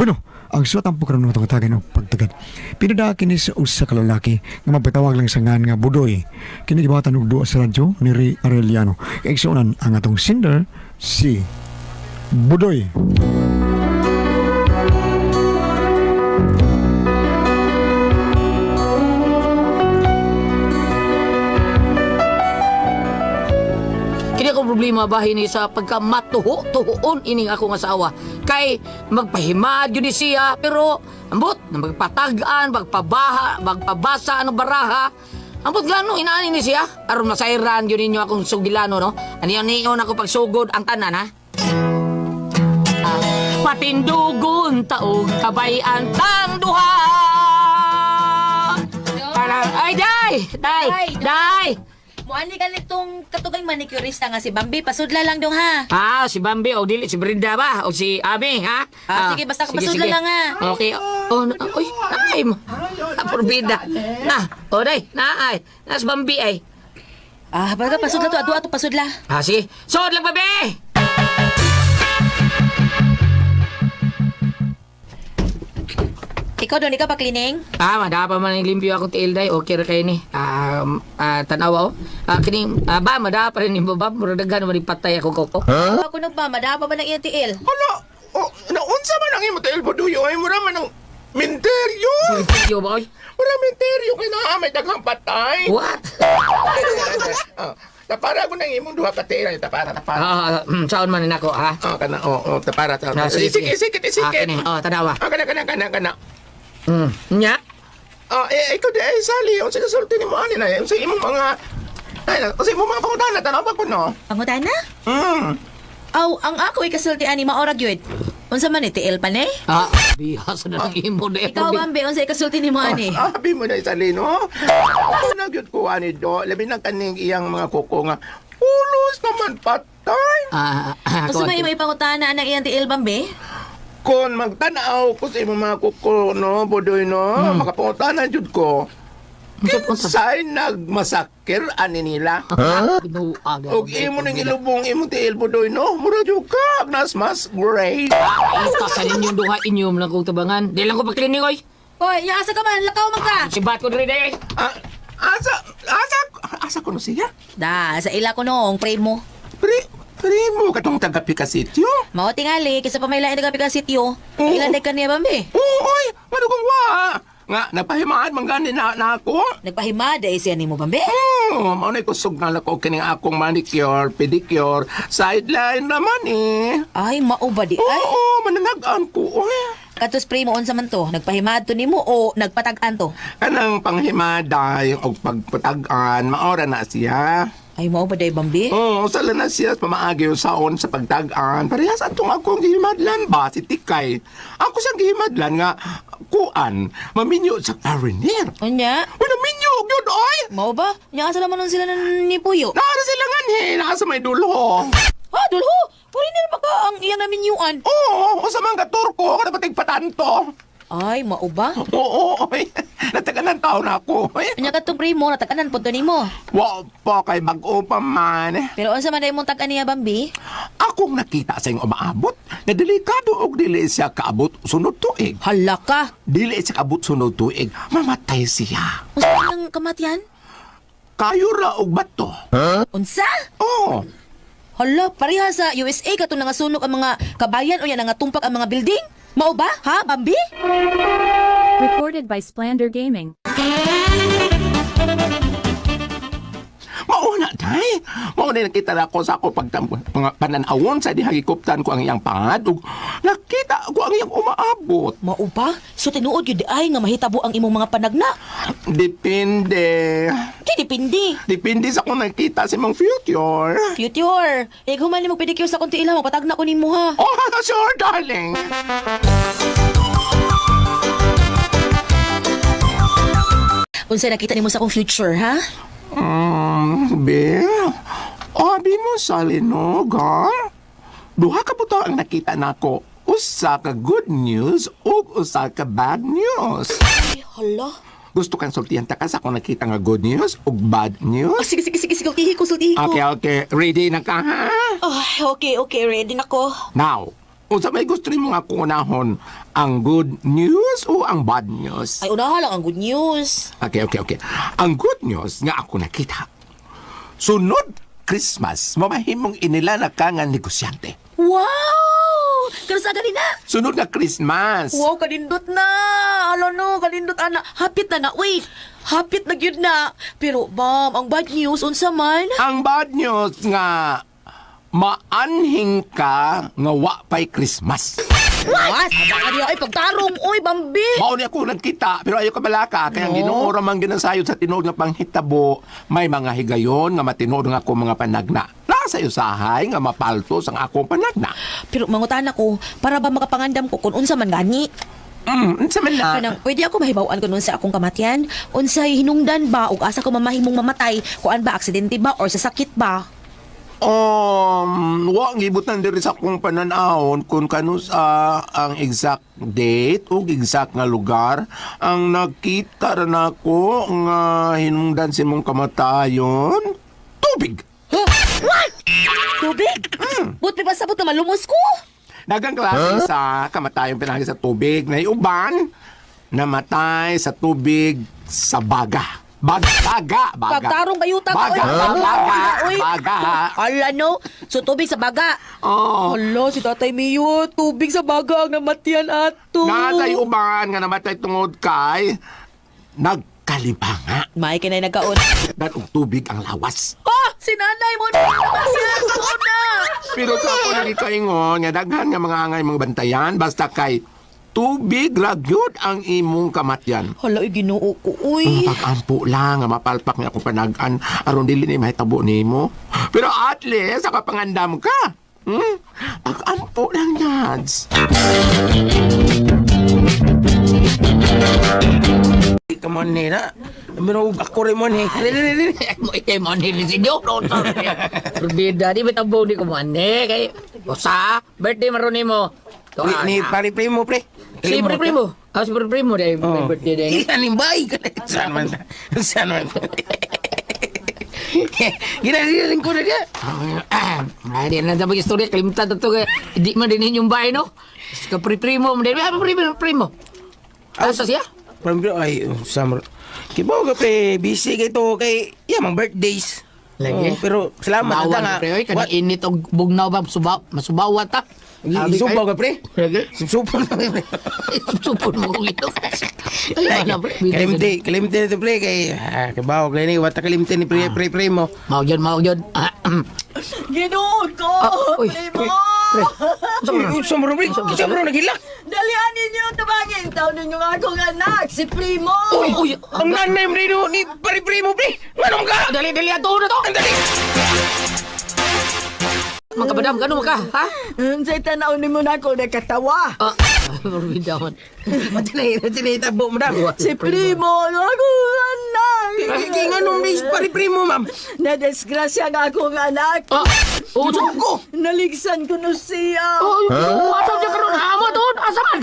Bueno, ang suwat ang pagkaroon ng tagatagan o pagtagad. Pinada kini sa usa ka lalaki nga mapatawag lang sa ngan nga Budoy. Kini gibatan og duwa sa radyo ni Ray Arellano. Kaigsuonan ang atong singer si Budoy. Kini akong problema bahin ni sa pagkamatuho-tuhoon ining akong asawa. Kay magpahimad yun ni siya, pero ambot na magpatagaan, magpabasa ano baraha. Ambot gano inaani ni siya. Aron masairan yun ninyo akong sugilano, no? Aniyan niyon ako pagsugod ang tanan, ha? Patindugon taog kabayan tang duha. Parang, ay, day! Muani ka nitong katugay manicurista nga si Bambi. Pasudla lang dong ha. Si Bambi o dili si Brenda ba o si Ami ha? Sige, basta pasudla lang ha. Okay. Uy, ay mo. Porbida. Day, naay. Nas Bambi ay. Baga pasudla to, ato pasudla. Sige. Sod lang babe. Ikaw doon, ikaw pa cleaning? Madapa man ang limpyo akong tiil day. Okay ra kayo ni. Tanawa o. Kining, madapa rin yung babab. Mura dagan naman ipatay ako koko. Ako nagba, madapa ba ng iyong tiil? Hala, naunsa man ang imo tail Budoy ay mura man ang menteryo. Limpyo ba oy? Mura menteryo kay naa may daghang patay. What? Tapara ko nang imong duha ka tail, tapara. Saon man nako ha? Kana tapara. Sige. Sige. Kini, tanawa. Kana. Nya? Ikaw di ay sali, o sige sulti ni mo ani na, o sige imong mga, kasi imong mga pangutana, tanaw pa ko no? Pangutana? Ang ako ikasultian ni maorag yun. Unsa man ni tiil pa ni? Bihas na lang imo na Ikaw Bambi, unsa ikasulti ni mo ani? Abi mo na isali no? Nagyot ko ani do, labi ng kaning iyang mga kuko nga, ulos naman patay. Unsa man may pangutana ang iyang tiil Bambi? Kung magtanaw ko sa imong mga kuko no, Budoy no, makapangutana jud ko. Kinsay nagmasakir ani nila? Og imo ning ilubong imo tiil Budoy no, mura jud ka nas mas great. Sa ninyong duha inyong lang kong tabangan. Di lang ko paklining oy. Hoy, asa ka man, lakaw man ka. Sibat ko diri day. Asa ko no siya? Sa ila ko noong primo. Primo katong taga-Pikasityo? Mao tingali kaysa pa may lain nagapika sityo. Ilan ka niya Bambi? Oy, madugong wa. Nga, napahimaan man gani na ako. Nagpahimada siya ni mo Bambi? Maunay kusog na ako kining akong manicure, pedicure, sideline naman eh. Ay, mao ba di ay? Oo, mananagaan ko. Katos primo unsa man to? Nagpahimad to nimo o nagpatag-an to? Kanang panghimaday o pagpatagan, maora na siya. Ay, mao ba day Bambi? Sala na siya pamaagi yung saon sa pagtagaan. Parehas atong akong gihimadlan ba, si Tikay. Ako siyang gihimadlan nga, kuan, maminyo sa Cariner. Unya? Maminyo, yun, oy! Mao ba? Nya asa naman sila ni Puyo? Nara sila nga nasa may dulo. Dulho! Puri na ba ka ang iyang naminyuan? Oo, sa mga turko, kada patig patanto. Ay, mao ba? Oo, oy. Nataganan taon ako. Anya ka to primo, natag-anan po to nimo. Wa pa kay mag-o pa man. Pero unsa man day mong tag-an niya Bambi? Akong nakita sa iyong umaabot, na delikado og dili siya kaabot sunod tuig. Hala ka! Dili siya kaabot sunod tuig, mamatay siya. Unsa nang kamatian? Kayo ra og bato. Unsa? Oo. Hala, pareha sa USA katong nangasunog ang mga kabayan o yan nangatumpak ang mga building? Mao ba? Ha, Bambi? Recorded by Splander Gaming. Mauna, day. Mauna nakita na ako sa ako mga pananawon sa dihagikuptan ko ang iyang pangad. Ug nakita ko ang iyang umaabot. Mao ba? So tinuod yun di ay nga mahitabo ang imong mga panagna. Depende. Di dipindi. Depende sa kung nakita sa imong future. Future. Human ni mo pedicure sa kunti ilang, patagna ko nimo ha. Oh, sure, darling. Unsa nakita nimo sa akong future, ha? Be, abi mo sa linoga. Duha ka buto ang nakita nako. Usa ka good news ug usa ka bad news. Ay, hala. Gusto kang sultihan ta ka sa kung nakita nga good news ug bad news? Sige. Sultihi ko. Okay. Ready na ka, ha? Okay, ready na ko. Now, Unsa may gusto nimo nga akong unahon? Ang good news o ang bad news? Ay, unahan lang ang good news. Okay. Ang good news nga ako nakita. Sunod Christmas, mamahimong inila na ka nga negosyante. Wow! Kanasa ganina? Sunod nga Christmas. Wow, kanindot na. Alo no, kanindot ana. Hapit na na. Wait, hapit na gyud na. Pero, ma'am, ang bad news, unsa man? Ang bad news nga maanhing ka nga wa pa'y Christmas. What? Ay, pagtarong. Uy, Bambi. Mauni ako nagkita, pero ayaw ka balaka. Kaya ang Ginoo ra man ginasayod sa tinuod nga panghitabo, may mga higayon nga matinuod nga akong mga panagna. Nasa usahay nga mapaltos ang akong panagna. Pero mangutan ako, para ba makapangandam ko kung unsa man gani? Unsa man na? Kanang, pwede ako mahibawan ko nun sa akong kamatian? Unsay hinungdan ba o asa ko mamahimong mamatay? Kuan ba, aksidente ba or sa sakit ba? Wa gibutan diri sa akong pananahon kung kano sa ang exact date o exact nga lugar ang nakita ra nako nga hinungdan si mong kamatayon. Tubig. What? Tubig? Buti ba sabot na malumos ko? Dagang klase sa kamatayon pinagi sa tubig na uban namatay sa tubig sa baga. Baga. Pagtarong bayuta ko. Baga. Ala no, so tubig sa baga. Oh. Ala, si Tatay Mio, tubig sa baga ang namatian ato. Natay uban nga namatay tungod kay nagkalibanga. May kinay nagkaon. Datong tubig ang lawas. Si nanay mo na namatian ko na. Pero sa ako lagi kaingon, nga daghan nga mga angay mga bantayan, basta kay tubig ragyod ang imong kamatyan. Hala, Ginoo ko, uy. Pag-ampo lang, nga mapalpak nga akong panagan, aron dili na mahitabo nimo. Pero at least, sa kapangandam ka. Pag-ampo lang, Nads. Come on, Nina. Pero ako rin mo, ni. Mo ikay mo ni Sinyo. Berbeda di betabo ni ko mane kay usa birthday maron nimo. Ni pari primo, pre. Si primo. Si primo dai birthday dai. Iyan yung bay. Saan man. Ginaliling ko na dia. Ay na dabag istorya kalimtan to kay di man din inyong bay no. Ka primo mo dai primo. Asa siya? Primo, ay, summer. Kibaw ka, pre. Busy kay to kay, mang birthdays. Lagi. Pero salamat Bawan nga. pre oy kanang init og bugnaw ba masubawat ta. Isubaw ka, pre. Lagi. Supon ka, pre. Supon mo kung ito. Ay, wala, pre. Kalimte na ito, pre. Kay, kibaw ka ni, wata kalimte ni pre mo. Mao yun. Ginoo ko, Uy, primo. Sumuro, pre. Sumuro, naghilak. Dalian ninyo, tabagin. Taon ninyo nga akong anak, si Primo. Uy, Ang nanay mo rin ni pari primo, pre. Anong ka? dali ato na to. Dali. Magkabadam ka ka, ha? Sa tanaw ni mo na ako nakatawa. Bidawan. Matinay tabo mo, dam. Si Primo, ang akong anak. Kaya nga nung race pari primo, ma'am. Nadisgrasya nga akong anak. Sugo. Naligsan ko na siya. Ato siya karon amo doon, asaman.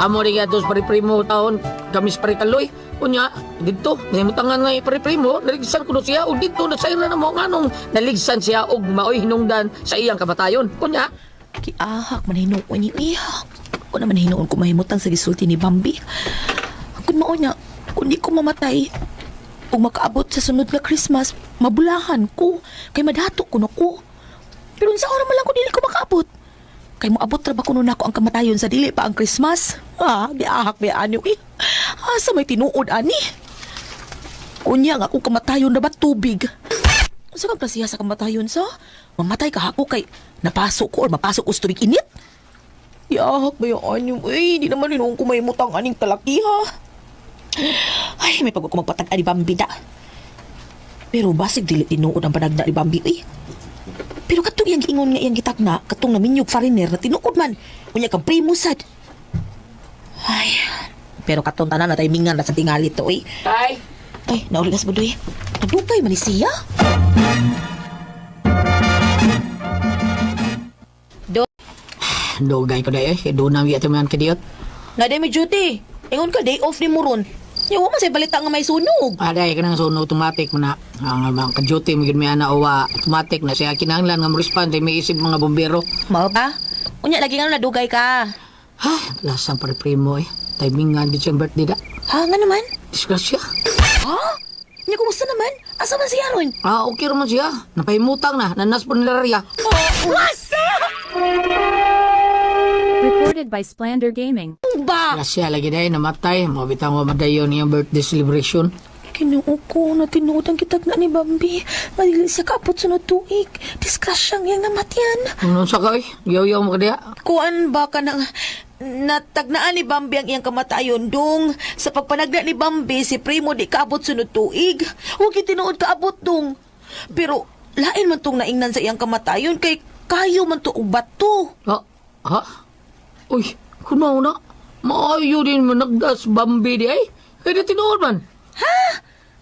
Amo rin atos pari-primo taon, kamis pari-kaloy. Kunya, dito, nahimutangan nga pari-primo, naligsan ko na siya, o dito, nasayra na mo nga nung naligsan siya, og maoy hinungdan sa iyang kamatayon. Kunya, Kiahak, manhinuon ko ni Iyak. Ako naman hinuon ko mahimutang sa gisulti ni Bambi. Kung mao niya, kung di ko mamatay, kung makaabot sa sunod nga Christmas, mabulahan ko. Kay madato ko na ko. Pero sa oras man lang ko dili ko makaabot. Kay moabot ra ba kuno nako ang kamatayon sa dili pa ang Christmas? Giahak ba anyo eh. Asa may tinuod ani? Unya nga kung kamatayon na ba tubig? Sa kang siya sa kamatayon sa? Mamatay ka ako kay napasok ko or mapasok ko sa tubig init? Giahak ba yung anyo? Di naman rin ko may mutang aning talaki ha. Ay, may pag ako magpatag ni Bambi da. Pero basig dili tinuod ang panagda ni Bambi eh. Pero katong yang giingon nga iyang gitagna, katong naminyog foreigner na tinuod man. Unya ka primo sad. Ay, pero katong tanan na timingan na sa tingali to eh. tay, Ay, nauligas mo doy. Nagdugay man ni siya. dugay ko dai eh, doon na wiyat man kadiyot. Nga day may duty. Ingon ka, day off ni mo ron. Yung man say balita nga may sunog. Aday ka nang suno automatic mo na. Ang mga ka-duty mo gid may ana owa automatic na siya kinahanglan nga mo respond may isip mga bombero. Mao ba? Unya lagi nga nadugay ka. Ha, lasang pare primo eh. Timing nga din siyang birthday da. Ha, nga naman? Disgrasya. Ha? Nya kumusta naman? Asa man siya ron? Okay raman siya. Napahimutang na. Nanas po nilarya. Wasa! Recorded by Splander Gaming. Ba? Disgrasya lagi dahil namatay. Mabitang madayon niyang birthday celebration. Kinuo ko na tinuod ang kitag na ni Bambi. Madili siya kaapot sunod tuig. Disgrasyang yang namatyan. Ano sa ka eh? Yaw-yaw mo ka diya. Kuan ba ka nang natagnaan ni Bambi ang iyang kamatayon dong sa pagpanagda ni Bambi si Primo di kaabot sunod tuig. Huwag tinuod kaabot dong. Pero lain man tong naingnan sa iyang kamatayon kay kayo man to ubat to. Ha? Ha? Uy, kunaw na. Maayo din managdas Bambi di ay. Kaya tinuod man. Ha?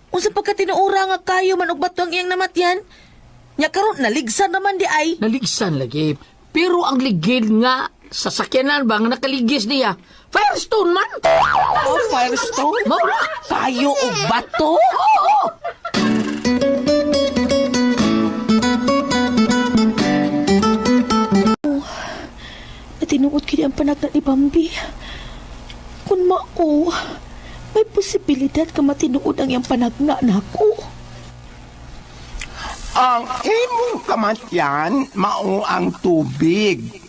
Unsa pagkatinuura nga kayo man ubat to ang iyang namatyan? Nya karon naligsan naman di ay. Naligsan lagi. Pero ang ligid nga sa sakyanan bang nakaligis niya. Firestone man! Oh, Firestone? Maura! Kayo ubat to? Oo! Natinuod kini ang panagda ni Bambi. Kung mao, may posibilidad ka matinuod ang iyang panagna nako. Ang imong kamatyan, mao ang tubig.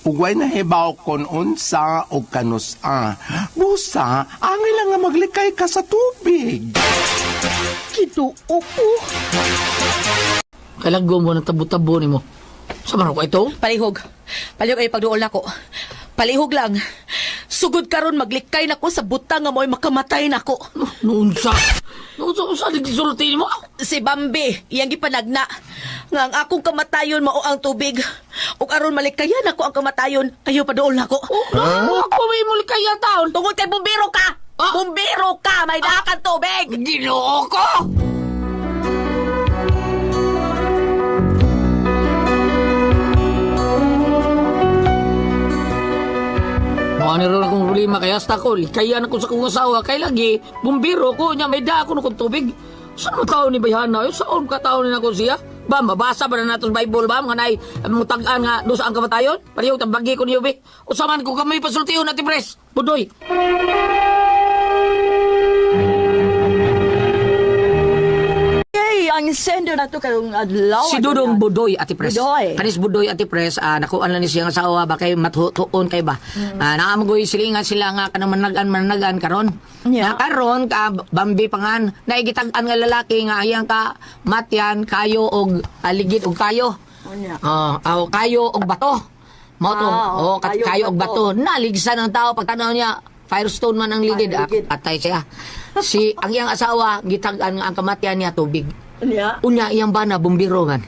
Ugway na hibaw kon unsa o kanusa. Busa, angay lang nga maglikay ka sa tubig. Kinuo ko. Kalagom mo ng tabo-tabo ni mo. Samahan ko ito? Palihog. Palihog ay pagduol nako. Palihog lang. Sugod karon maglikay nako sa butang nga mo'y makamatay nako. Noonsa? Noonsa nagsisulti mo? Si Bambi, iyang gipanagna. Nga ang akong kamatayon mao ang tubig. Ug aron malikayan ako ang kamatayon, ayo paduol nako. Ako may muli kaya taon. Tungod kay bumbiro ka. Bumbiro ka, may dakan tubig. Ginoo ko! Ano rin akong problema kaya hasta ko, likayan ako sa kong asawa, kay lagi, bumbiro ko, niya may da ako ng tubig. Saan mo tao ni Bayhana? Saan ka tao ni ako siya? Ba, mabasa ba na natin sa Bible ba? Mga nay, mutagaan nga doon sa ang kamatayon? Parihog, tabagi ko niyo, be. Usaman ko kami pasultiyon natin, pres. Budoy. Ang sender na to karong adlaw. Si Dudong Budoy, Ati Pres. Budoy. Kanis Budoy, Ati Pres, nakuan lang ni siyang asawa, ba kay matuon kay ba? Naamagoy silingan sila nga kanang managan karon. Yeah. Na karon ka Bambi pangan, naigitagan nga lalaki nga ayang ka matyan, kayo og aligid og kayo. Kayo og bato. Mao to. Kayo og bato. Naligsan ang tao pagtanaw niya. Firestone man ang ligid. Patay siya. Ang iyang asawa, gitagan nga ang kamatyan niya tubig. Unya iyang bana bumbiro man.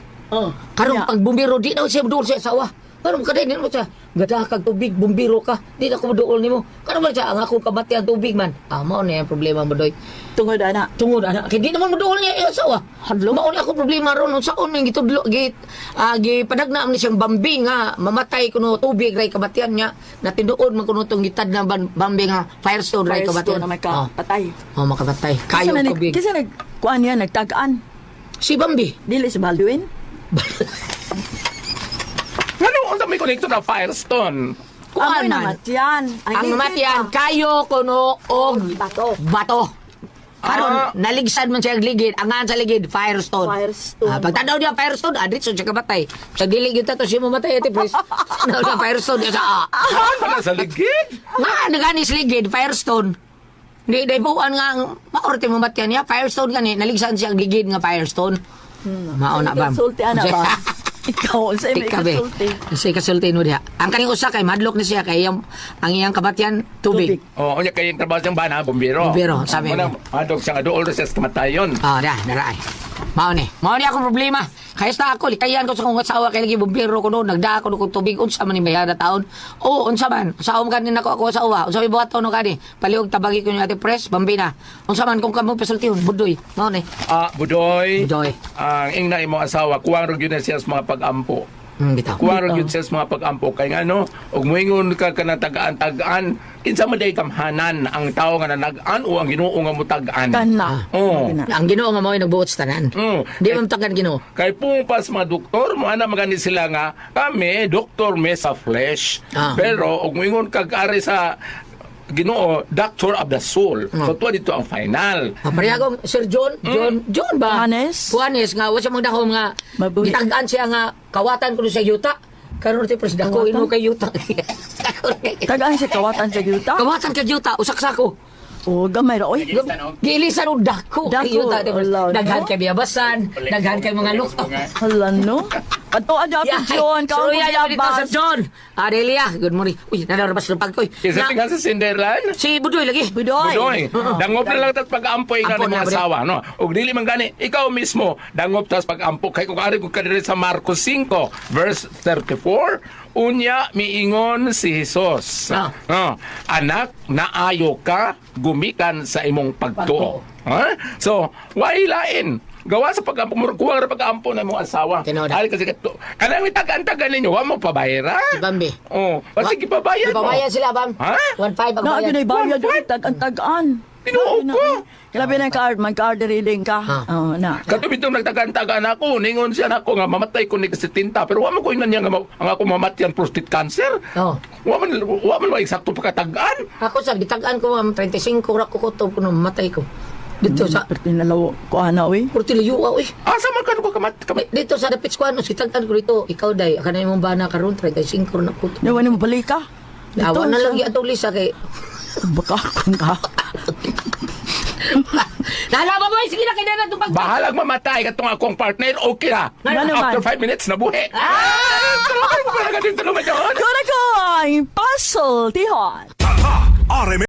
Karong pag bumbiro di na siya duol sa asawa. Karong kadai ni mo siya. Gadah kag tubig bumbiro ka. Di na ko duol nimo. Karong ba siya ang akong kamatyan tubig man. Mao na yung problema mo doy. Tungod ana. Kaya di naman mo duol niya iyang asawa. Mao na ako problema ron saon man gitudlo gipadagna man siyang Bambi nga mamatay kuno tubig ray kamatyan niya. Natiduod man kuno tong gitad na Bambi nga Firestone ray kamatyan. Na may kapatay. Makapatay. Kayo tubig. Kasi nagkuan niya, nagtagaan. Si Bambi. Dili si Baldwin. Ano ang may konekto na Firestone? Ang namatyan. Ang namatyan, kayo kuno og bato. Karon naligsan man siya ang ligid, angan sa ligid Firestone. Pagtanaw niya Firestone, adrit so siya kamatay. Sa dili gyud to siya mamatay ati pres. Tanaw na Firestone diya sa. Wala sa ligid? Nga naganis ligid Firestone. Di buuan nga maorte mamatyan niya Firestone gani naligsan siya ang ligid nga Firestone. Mao na ba? Sulti ana ba? Ikaw, sa may kasulti. Sa kasulti mo diha. Ang kaning usa kay madlok ni siya kay ang iyang kamatyan tubig. Oo, unya kay trabaho siyang bana, bumbiro. Bumbiro, sabi mo. Madog siyang adool sa kamatayon. Daray. Mao ni akong problema. Kaya sa ako, likayan ko sa kong asawa kay lagi bumbiro ko noon, nagda ako ng tubig, unsa man ni bayada taon. Unsa man, usaom ka din ako asawa, unsa may buhat taon kani, palihog tabagi ko niyo ati pres, Bambina. Unsa man kung kamo pasultihon, Budoy, mao ni. Budoy. Budoy. Ang ingna imo asawa, kuwang ro gyud siya sa mga pag-ampo. Bitaw. Kuha rin yun sa mga pag-ampo kay nga no, ug moingon ka kanang tagaan-tagaan, kinsa man day kamhanan ang tao nga nanagaan o ang Ginoo nga mutagaan. Kana. Oh. Ang Ginoo nga mao nagbuot sa tanan. Di mo tagan Ginoo. Kay pupas mga doktor, mo ana magani sila nga kami doktor me sa flesh. Pero ug moingon kag ari sa Ginoo, doctor of the soul. So tuwa dito ang final. Parehagong Sir John ba? Juanes nga wa siya magdahom nga Mabuhi. gitagaan siya nga kawatan ko sa yuta. Karon ti presidente ko ino kay yuta. Tagaan si kawatan sa yuta. Kawatan kay yuta usak sako. O, gamay ra, oy. Giilisan og dako kay Dako, yuta. wala, no? Daghan kay biyabasan, daghan kay mga lukto. Hala, no? Patuan niya ito, John. Kau Suruya niya dito sa yabas. John. Adelia, good morning. Uy, nadarabas ng pagkoy. Isa tingnan sa Cinderland. Si Budoy lagi. Budoy. Budoy. Dangop na lang tas pag-ampoy nga Ampo ng na, mga bre. asawa, no? Ug dili man gani, ikaw mismo dangop tas pag-ampo kay kung ari ko kadiri sa Marcos 5 verse 34, unya miingon si Jesus. Anak, naayo ka gumikan sa imong pagtuo. Ha? So, why lain? Gawa sa pag-ampo, kuha ra pag-ampo na mong asawa. Tinood. Ali kasi kato. Kanang itagan-tagan ninyo, wa mo pabayra. Si Bambi. Oh, kasi gipabayad mo. Ipabayan sila, Bam. Ha? 1.5 ang Na, bayan. yun ay bayad yun. Tagaan. Tinuog ko. Labi na card, mag-card reading ka. Oo, na. Katubit nung nagtagan-tagan ako, ningon siya na ako nga mamatay ko ni kasi tinta, pero wa man ko inan niya nga ang ako mamatyan prostate cancer. Oh. Wa man eksakto pagkatagaan. Ako sa gitagaan ko 35 ra ko kutob kuno matay ko. Dito sa Perti nalaw ko ana, oy. Portillo uy. Asa man kan ko kamat. Dito sa dapit ko ano gitagaan ko dito. Ikaw day kana imong bana karon 35 ra na kutob. Nawan mo balik ka. Awa na lang atong lisa kay Baka kung ka. Nalaba mo sige na kay na to pag Bahalag mamatay katong akong partner, okay na. Ano After man? 5 minutes nabuhi. Talaga din tulungan yun. Kura ko, puzzle, tihon. Tata, RMN